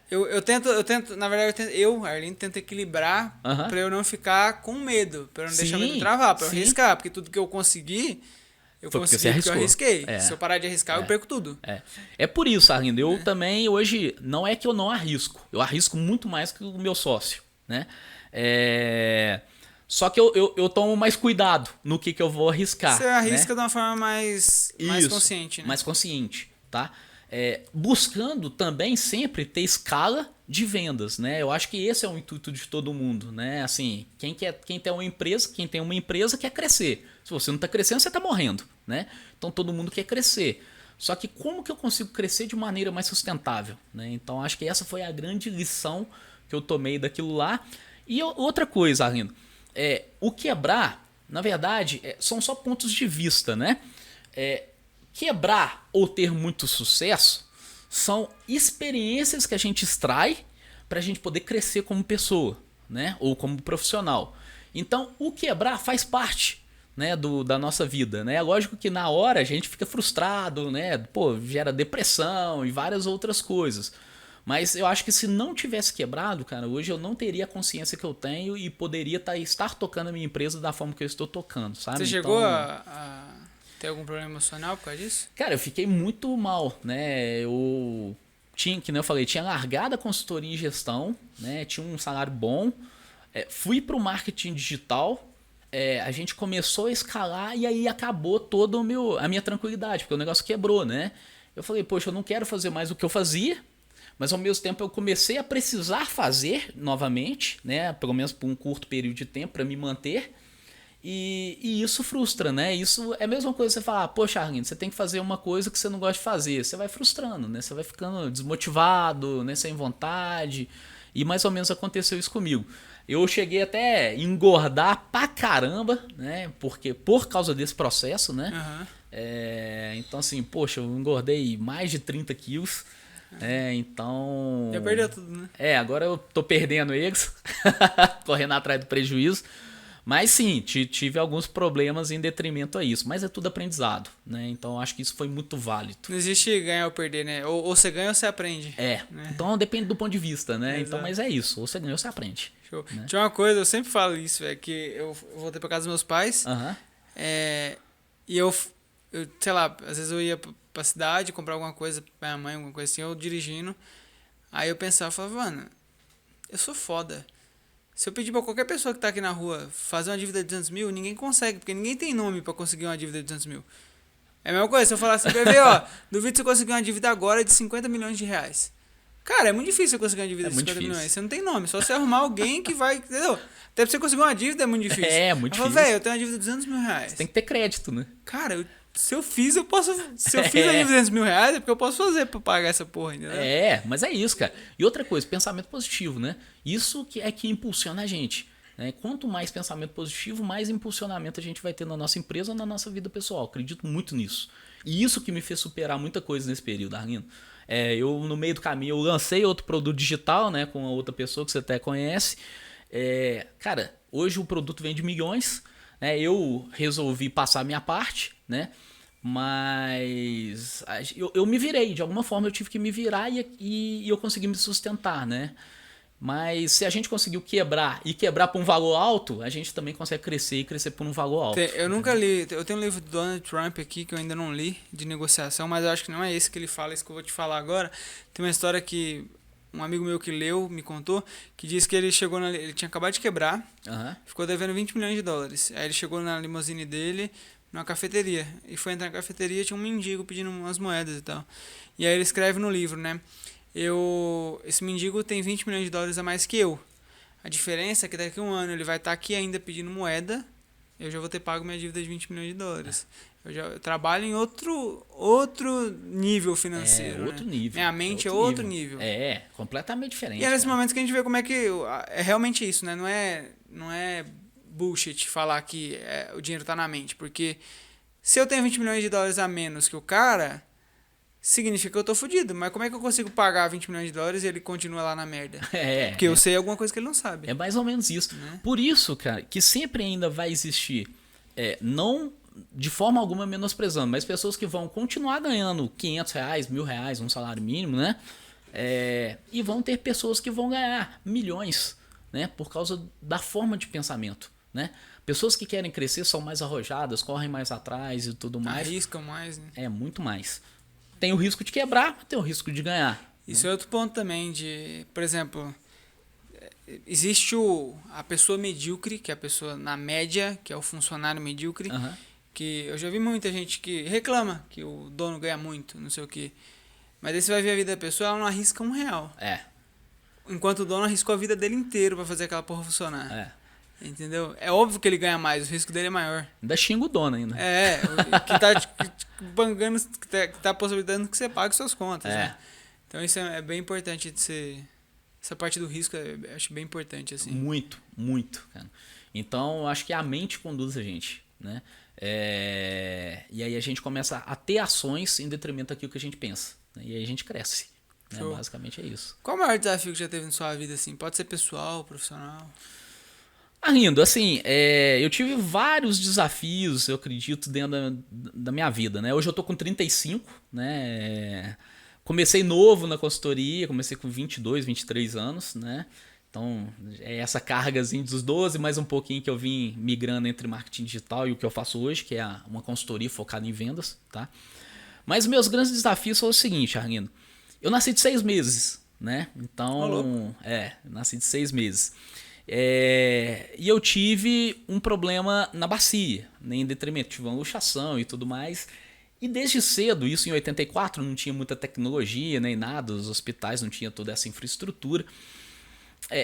Eu tento, na verdade, Arlindo, tento equilibrar Aham. pra eu não ficar com medo, pra eu não deixar o medo me Sim, travar, pra eu sim. arriscar, porque tudo que eu consegui, eu Foi porque consegui você porque eu arriscou. arrisquei. É. Se eu parar de arriscar, eu perco tudo. É por isso, Arlindo, eu também hoje, não é que eu não arrisco, eu arrisco muito mais que o meu sócio, né? Só que eu tomo mais cuidado no que eu vou arriscar, Você arrisca né? de uma forma mais Isso, consciente, né? mais consciente, tá? Buscando também sempre ter escala de vendas, né? Eu acho que esse é o intuito de todo mundo, né? Assim, quem tem uma empresa quer crescer. Se você não está crescendo, você está morrendo, né? Então todo mundo quer crescer. Só que como que eu consigo crescer de maneira mais sustentável, né? Então acho que essa foi a grande lição que eu tomei daquilo lá. E outra coisa, Arlindo, o quebrar, na verdade, são só pontos de vista, né? Quebrar ou ter muito sucesso são experiências que a gente extrai para a gente poder crescer como pessoa, né? Ou como profissional. Então, o quebrar faz parte, né, da nossa vida, né? É lógico que na hora a gente fica frustrado, né? Pô, gera depressão e várias outras coisas. Mas eu acho que se não tivesse quebrado, cara, hoje eu não teria a consciência que eu tenho e poderia estar tocando a minha empresa da forma que eu estou tocando, sabe? Você chegou a ter algum problema emocional por causa disso? Cara, eu fiquei muito mal, né? Eu tinha, que nem eu falei, tinha largado a consultoria em gestão, né? Tinha um salário bom, fui para o marketing digital, a gente começou a escalar e aí acabou toda a minha tranquilidade, porque o negócio quebrou, né? Eu falei, poxa, eu não quero fazer mais o que eu fazia, mas ao mesmo tempo eu comecei a precisar fazer novamente, né? Pelo menos por um curto período de tempo para me manter. E isso frustra, né? Isso é a mesma coisa que você falar, poxa, Arlindo, você tem que fazer uma coisa que você não gosta de fazer. Você vai frustrando, né? Você vai ficando desmotivado, né? Sem vontade. E mais ou menos aconteceu isso comigo. Eu cheguei até a engordar pra caramba, né? Porque por causa desse processo, né? Aham. Então assim, poxa, eu engordei mais de 30 quilos. Então... Já perdeu tudo, né? Agora eu tô perdendo eles, correndo atrás do prejuízo. Mas sim, tive alguns problemas em detrimento a isso. Mas é tudo aprendizado, né? Então acho que isso foi muito válido. Não existe ganhar ou perder, né? Ou você ganha ou você aprende. Né? Então depende do ponto de vista, né? Exato. Então, mas é isso, ou você ganha ou você aprende. Show. Né? Tinha uma coisa, eu sempre falo isso, velho, que eu voltei pra casa dos meus pais. Aham. E eu, sei lá, às vezes eu ia pra cidade comprar alguma coisa pra minha mãe, alguma coisa assim, eu dirigindo. Aí eu pensava, mano, eu sou foda. Se eu pedir pra qualquer pessoa que tá aqui na rua fazer uma dívida de 200 mil, ninguém consegue, porque ninguém tem nome pra conseguir uma dívida de 200 mil. É a mesma coisa, se eu falar assim, PV, ó, duvido você conseguir uma dívida agora de 50 milhões de reais. Cara, é muito difícil você conseguir uma dívida de 50 milhões. Você não tem nome, só você arrumar alguém que vai, entendeu? Até pra você conseguir uma dívida é muito difícil. Muito eu falo, difícil. velho, eu tenho uma dívida de 200 mil reais. Você tem que ter crédito, né? Cara, se eu fiz, eu posso. Se eu fiz a dívida de 200 mil reais, é porque eu posso fazer pra pagar essa porra, entendeu? Mas é isso, cara. E outra coisa, pensamento positivo, né? Isso que impulsiona a gente. Né? Quanto mais pensamento positivo, mais impulsionamento a gente vai ter na nossa empresa ou na nossa vida pessoal. Acredito muito nisso. E isso que me fez superar muita coisa nesse período, Arlindo. Eu, no meio do caminho, eu lancei outro produto digital, né, com outra pessoa que você até conhece. Cara, hoje o produto vende milhões. Né, eu resolvi passar a minha parte, né? Mas eu me virei. De alguma forma eu tive que me virar e eu consegui me sustentar, né? Mas se a gente conseguiu quebrar por um valor alto, a gente também consegue crescer e crescer por um valor alto. Eu nunca li, eu tenho um livro do Donald Trump aqui que eu ainda não li, de negociação, mas eu acho que não é esse que ele fala, isso que eu vou te falar agora. Tem uma história que um amigo meu que leu me contou, que diz que ele chegou ele tinha acabado de quebrar, ficou devendo 20 milhões de dólares. Aí ele chegou na limusine dele, numa cafeteria, e foi entrar na cafeteria, tinha um mendigo pedindo umas moedas e tal. E aí ele escreve no livro, né? Esse mendigo tem 20 milhões de dólares a mais que eu. A diferença é que daqui a um ano ele vai estar aqui ainda pedindo moeda, eu já vou ter pago minha dívida de 20 milhões de dólares. Eu trabalho em outro nível financeiro. Outro né? nível. Minha mente é outro nível. Completamente diferente. E é nesses momentos que a gente vê como é que é realmente isso, né? Não é bullshit falar que o dinheiro tá na mente. Porque se eu tenho 20 milhões de dólares a menos que o cara, significa que eu tô fudido. Mas como é que eu consigo pagar 20 milhões de dólares e ele continua lá na merda? Porque eu sei alguma coisa que ele não sabe. É mais ou menos isso. Né? Por isso, cara, que sempre ainda vai existir, não de forma alguma menosprezando, mas pessoas que vão continuar ganhando 500 reais, 1.000 reais, um salário mínimo, né? E vão ter pessoas que vão ganhar milhões, né? Por causa da forma de pensamento, né? Pessoas que querem crescer são mais arrojadas, correm mais atrás e tudo mais. Arriscam mais, né? É, muito mais. Tem o risco de quebrar, mas tem o risco de ganhar. Isso é outro ponto também de, por exemplo, existe a pessoa medíocre, que é a pessoa na média, que é o funcionário medíocre, Uhum. que eu já vi muita gente que reclama que o dono ganha muito, não sei o quê. Mas aí você vai ver a vida da pessoa, ela não arrisca R$1. É, Enquanto o dono arriscou a vida dele inteira pra fazer aquela porra funcionar. é. Entendeu? É óbvio que ele ganha mais, o risco dele é maior. Ainda xinga o dono ainda. Que tá bancando, que tá possibilitando que você pague suas contas, né? Então isso é bem importante de ser... Essa parte do risco eu acho bem importante, assim. Muito, muito, cara. Então, eu acho que a mente conduz a gente, né? E aí a gente começa a ter ações em detrimento daquilo que a gente pensa, né? E aí a gente cresce, né? Basicamente é isso. Qual o maior desafio que já teve na sua vida, assim? Pode ser pessoal, profissional? Rindo, assim, eu tive vários desafios, eu acredito, dentro da minha vida, né? Hoje eu tô com 35, né? Comecei novo na consultoria, comecei com 22, 23 anos, né? Então, é essa cargazinha dos 12, mais um pouquinho que eu vim migrando entre marketing digital e o que eu faço hoje, que é uma consultoria focada em vendas, tá? Mas meus grandes desafios são o seguinte, Arlindo. Eu nasci de 6 meses, né? Então, nasci de 6 meses. E eu tive um problema na bacia, né? Em detrimento, tive uma luxação e tudo mais. E desde cedo, isso em 84, não tinha muita tecnologia nem nada, os hospitais não tinham toda essa infraestrutura.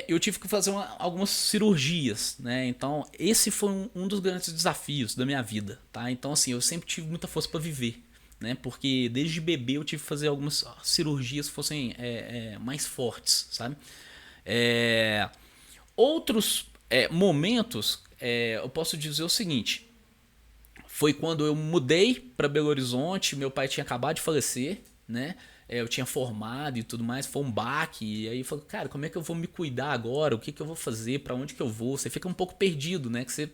Eu tive que fazer algumas cirurgias, né? Então esse foi um dos grandes desafios da minha vida, tá? Então assim, eu sempre tive muita força para viver, né? Porque desde bebê eu tive que fazer algumas cirurgias que fossem mais fortes, sabe? Outros momentos, eu posso dizer o seguinte: foi quando eu mudei para Belo Horizonte, meu pai tinha acabado de falecer, né? Eu tinha formado e tudo mais, foi um baque. E aí eu falei, cara, como é que eu vou me cuidar agora? O que eu vou fazer? Para onde que eu vou? Você fica um pouco perdido, né? Que você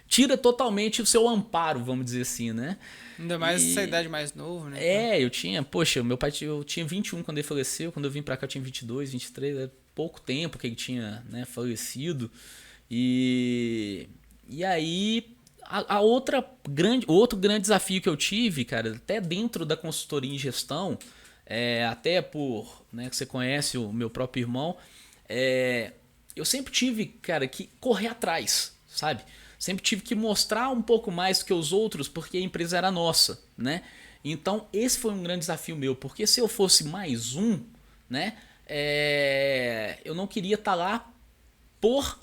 tira totalmente o seu amparo, vamos dizer assim, né? Ainda mais essa idade mais novo, né? Eu tinha, poxa, meu pai eu tinha 21 quando ele faleceu, quando eu vim para cá eu tinha 22, 23, era pouco tempo que ele tinha, né, falecido. E aí outro grande desafio que eu tive, cara, até dentro da consultoria em gestão, até por, né, que você conhece o meu próprio irmão, eu sempre tive, cara, que correr atrás, sabe? Sempre tive que mostrar um pouco mais do que os outros, porque a empresa era nossa, né? Então esse foi um grande desafio meu, porque se eu fosse mais um, né, eu não queria estar lá por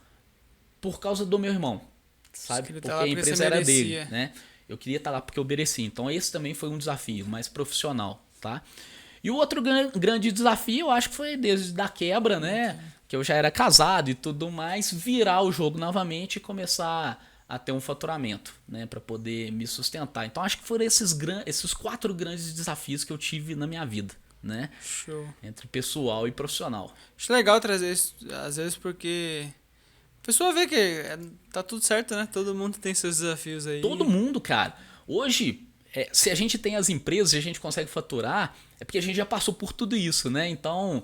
causa do meu irmão, sabe? Porque a empresa era dele, né? Eu queria estar lá porque eu merecia. Então esse também foi um desafio mais profissional, tá? E o outro grande desafio, eu acho que foi desde a quebra, né? Que eu já era casado e tudo mais, virar o jogo novamente e começar a ter um faturamento, né? Para poder me sustentar. Então acho que foram esses 4 grandes desafios que eu tive na minha vida, né? Show. Entre pessoal e profissional. Acho legal trazer isso, às vezes, porque a pessoa vê que tá tudo certo, né? Todo mundo tem seus desafios aí. Todo mundo, cara. Hoje, se a gente tem as empresas e a gente consegue faturar, é porque a gente já passou por tudo isso, né? Então,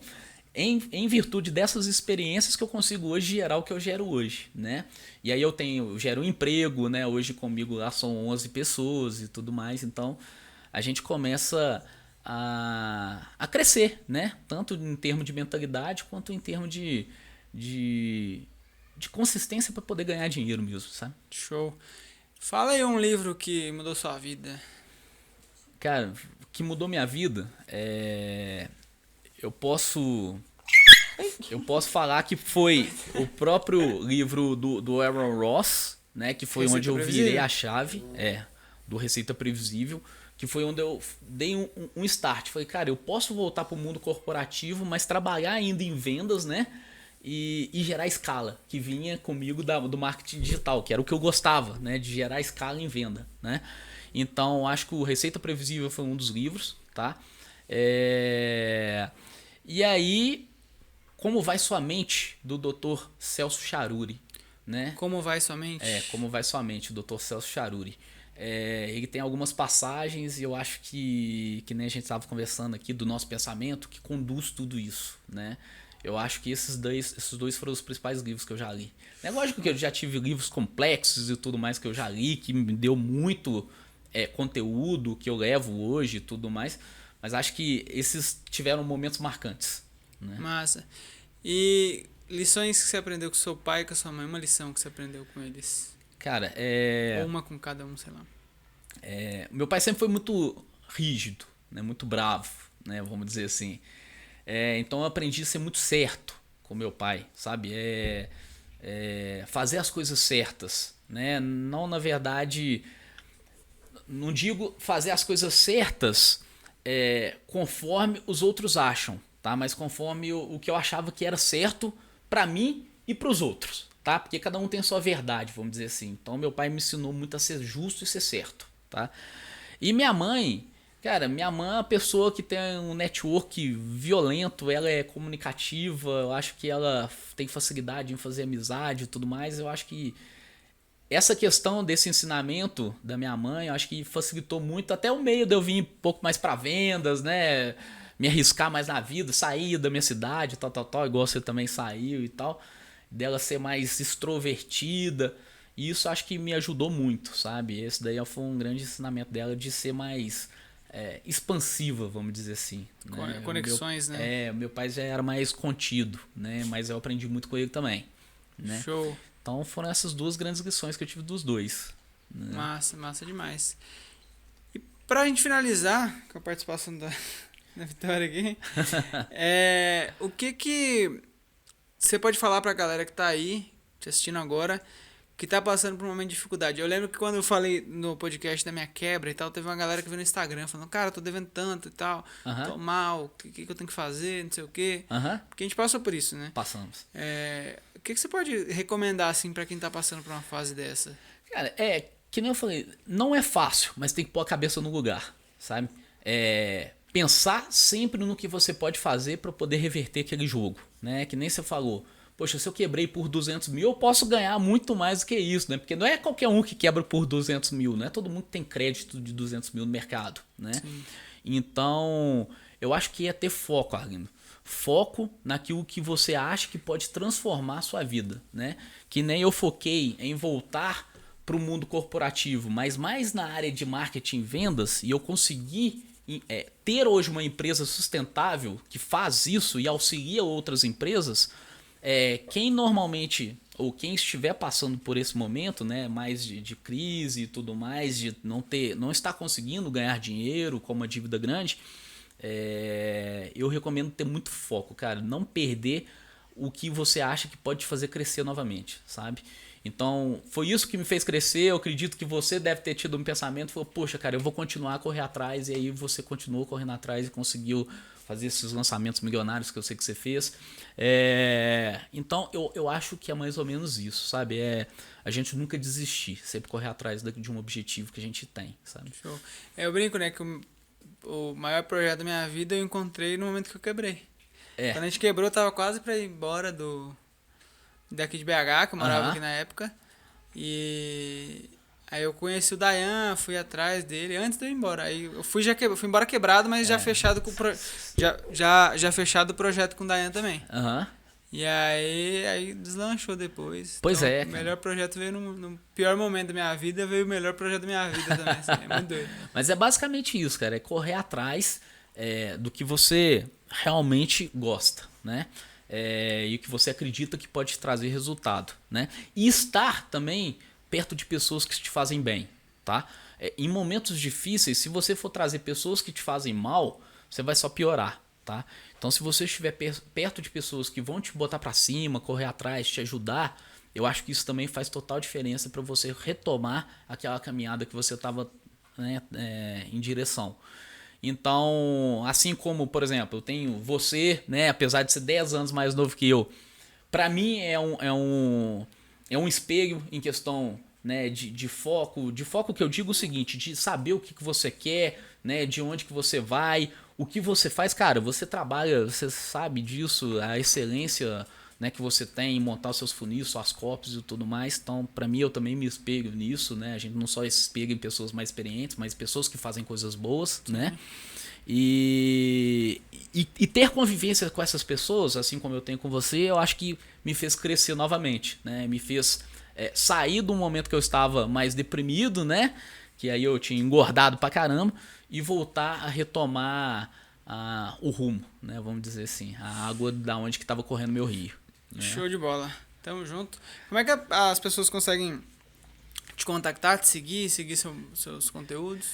em virtude dessas experiências que eu consigo hoje gerar o que eu gero hoje, né? E aí eu gero um emprego, né? Hoje comigo lá são 11 pessoas e tudo mais. Então, a gente começa a crescer, né? Tanto em termos de mentalidade quanto em termos de consistência para poder ganhar dinheiro mesmo, sabe? Show. Fala aí um livro que mudou sua vida. Cara, o que mudou minha vida eu posso falar que foi o próprio livro do Aaron Ross, né? Que foi Receita onde eu Previsível. virei a chave, do Receita Previsível, que foi onde eu dei um start. Falei, cara, eu posso voltar para o mundo corporativo, mas trabalhar ainda em vendas, né? E gerar escala, que vinha comigo do marketing digital, que era o que eu gostava, né? De gerar escala em venda, né? Então, acho que o Receita Previsível foi um dos livros, tá? E aí, Como Vai Sua Mente, do Dr. Celso Charuri, né? Como vai sua mente? Como Vai Sua Mente, o Dr. Celso Charuri. ele tem algumas passagens e eu acho que nem a gente estava conversando aqui do nosso pensamento, que conduz tudo isso, né? Eu acho que esses dois foram os principais livros que eu já li. É lógico que eu já tive livros complexos e tudo mais que eu já li, que me deu muito conteúdo que eu levo hoje e tudo mais, mas acho que esses tiveram momentos marcantes, né? Massa. E lições que você aprendeu com seu pai e com a sua mãe, uma lição que você aprendeu com eles? Cara, Ou uma com cada um, sei lá. meu pai sempre foi muito rígido, né? Muito bravo, né? Vamos dizer assim. Então eu aprendi a ser muito certo com meu pai, sabe? Fazer as coisas certas, né? Não, na verdade, não digo fazer as coisas certas conforme os outros acham, tá? Mas conforme o que eu achava que era certo pra mim e pros outros, tá? Porque cada um tem a sua verdade, vamos dizer assim. Então meu pai me ensinou muito a ser justo e ser certo, tá? E minha mãe, cara, minha mãe é uma pessoa que tem um network violento, ela é comunicativa, eu acho que ela tem facilidade em fazer amizade e tudo mais. Eu acho que essa questão desse ensinamento da minha mãe, eu acho que facilitou muito até o meio de eu vir um pouco mais para vendas, né? Me arriscar mais na vida, sair da minha cidade, tal, igual você também saiu e tal. Dela ser mais extrovertida. E isso acho que me ajudou muito, sabe? Esse daí foi um grande ensinamento dela de ser mais expansiva, vamos dizer assim. Né? Conexões, né? Meu pai já era mais contido, né? Mas eu aprendi muito com ele também, né? Show. Então foram essas duas grandes lições que eu tive dos dois. Né? Massa demais. E pra gente finalizar com a participação da Vitória aqui, o que você pode falar pra galera que tá aí, te assistindo agora, que tá passando por um momento de dificuldade? Eu lembro que quando eu falei no podcast da minha quebra e tal, teve uma galera que veio no Instagram falando, cara, eu tô devendo tanto e tal, tô mal, o que eu tenho que fazer, não sei o quê. Porque a gente passou por isso, né? Passamos. O que você pode recomendar, assim, pra quem tá passando por uma fase dessa? Cara, que nem eu falei, não é fácil, mas tem que pôr a cabeça no lugar, sabe? Pensar sempre no que você pode fazer para poder reverter aquele jogo, né? Que nem você falou, poxa, se eu quebrei por 200 mil, eu posso ganhar muito mais do que isso, né? Porque não é qualquer um que quebra por 200 mil, não é todo mundo que tem crédito de 200 mil no mercado, né? Sim. Então, eu acho que é ter foco, Arlindo. Foco naquilo que você acha que pode transformar a sua vida, né? Que nem eu foquei em voltar para o mundo corporativo, mas mais na área de marketing e vendas, e eu consegui ter hoje uma empresa sustentável que faz isso e auxilia outras empresas. Quem normalmente, ou quem estiver passando por esse momento, né, mais de crise e tudo mais, de não estar conseguindo ganhar dinheiro com uma dívida grande, eu recomendo ter muito foco, cara. Não perder o que você acha que pode te fazer crescer novamente, sabe? Então, foi isso que me fez crescer. Eu acredito que você deve ter tido um pensamento, falou, poxa, cara, eu vou continuar a correr atrás. E aí você continuou correndo atrás e conseguiu fazer esses lançamentos milionários que eu sei que você fez. Então, eu acho que é mais ou menos isso, sabe? A gente nunca desistir, sempre correr atrás de um objetivo que a gente tem, sabe? Show. Eu brinco, né, que o maior projeto da minha vida eu encontrei no momento que eu quebrei. Quando a gente quebrou, eu tava quase pra ir embora daqui de BH, que eu morava aqui na época. E aí eu conheci o Dayan, fui atrás dele antes de eu ir embora. Aí eu fui embora quebrado, mas já fechado com já fechado o projeto com o Dayan também. E aí deslanchou depois. Pois então, é. O melhor projeto veio no pior momento da minha vida, veio o melhor projeto da minha vida também. Assim, é muito doido. Mas é basicamente isso, cara. É correr atrás do que você realmente gosta, né? E o que você acredita que pode trazer resultado, né? E estar também perto de pessoas que te fazem bem, tá? Em momentos difíceis, se você for trazer pessoas que te fazem mal, você vai só piorar, tá? Então, se você estiver perto de pessoas que vão te botar para cima, correr atrás, te ajudar, eu acho que isso também faz total diferença para você retomar aquela caminhada que você estava, né, em direção. Então, assim como, por exemplo, eu tenho você, né, apesar de ser 10 anos mais novo que eu, para mim é um espelho em questão, né, de foco. De foco que eu digo o seguinte, de saber o que você quer, né, de onde que você vai, o que você faz. Cara, você trabalha, você sabe disso, a excelência né, que você tem em montar os seus funis, suas copies e tudo mais. Então, para mim, eu também me espelho nisso, né? A gente não só espelha em pessoas mais experientes, mas pessoas que fazem coisas boas, né? E ter convivência com essas pessoas, assim como eu tenho com você, eu acho que me fez crescer novamente, né? Me fez sair do momento que eu estava mais deprimido, né? Que aí eu tinha engordado pra caramba, e voltar a retomar o rumo, né? Vamos dizer assim, a água da onde que estava correndo meu rio. Né? Show de bola. Tamo junto. Como é que as pessoas conseguem te contactar, te seguir seus conteúdos?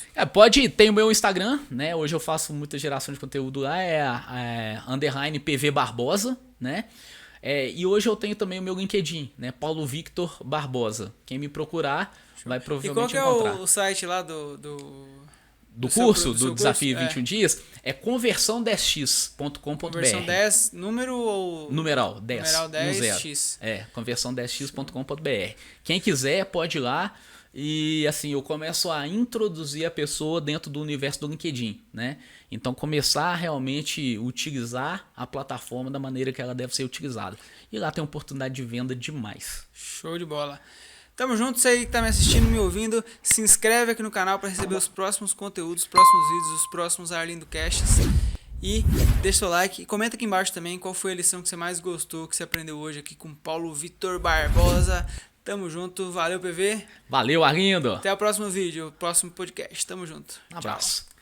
Tem o meu Instagram, né? Hoje eu faço muita geração de conteúdo lá, _ PV Barbosa, né? E hoje eu tenho também o meu LinkedIn, né? Paulo Victor Barbosa. Quem me procurar vai provavelmente encontrar. E qual que é o site lá do curso, do Desafio curso? 21 Dias? É conversão10x.com.br. Conversão 10, número ou... Numeral 10. Numeral 10, no zero. X. Conversão10x.com.br. Quem quiser pode ir lá. E assim, eu começo a introduzir a pessoa dentro do universo do LinkedIn, né? Então começar a realmente utilizar a plataforma da maneira que ela deve ser utilizada. E lá tem oportunidade de venda demais. Show de bola. Tamo junto, você aí que tá me assistindo, me ouvindo, se inscreve aqui no canal para receber os próximos conteúdos, os próximos vídeos, os próximos Arlindo Casts. E deixa seu like e comenta aqui embaixo também qual foi a lição que você mais gostou, que você aprendeu hoje aqui com Paulo Victor Barbosa. Tamo junto, valeu PV. Valeu, Arlindo. Até o próximo vídeo, o próximo podcast. Tamo junto. Um abraço. Tchau.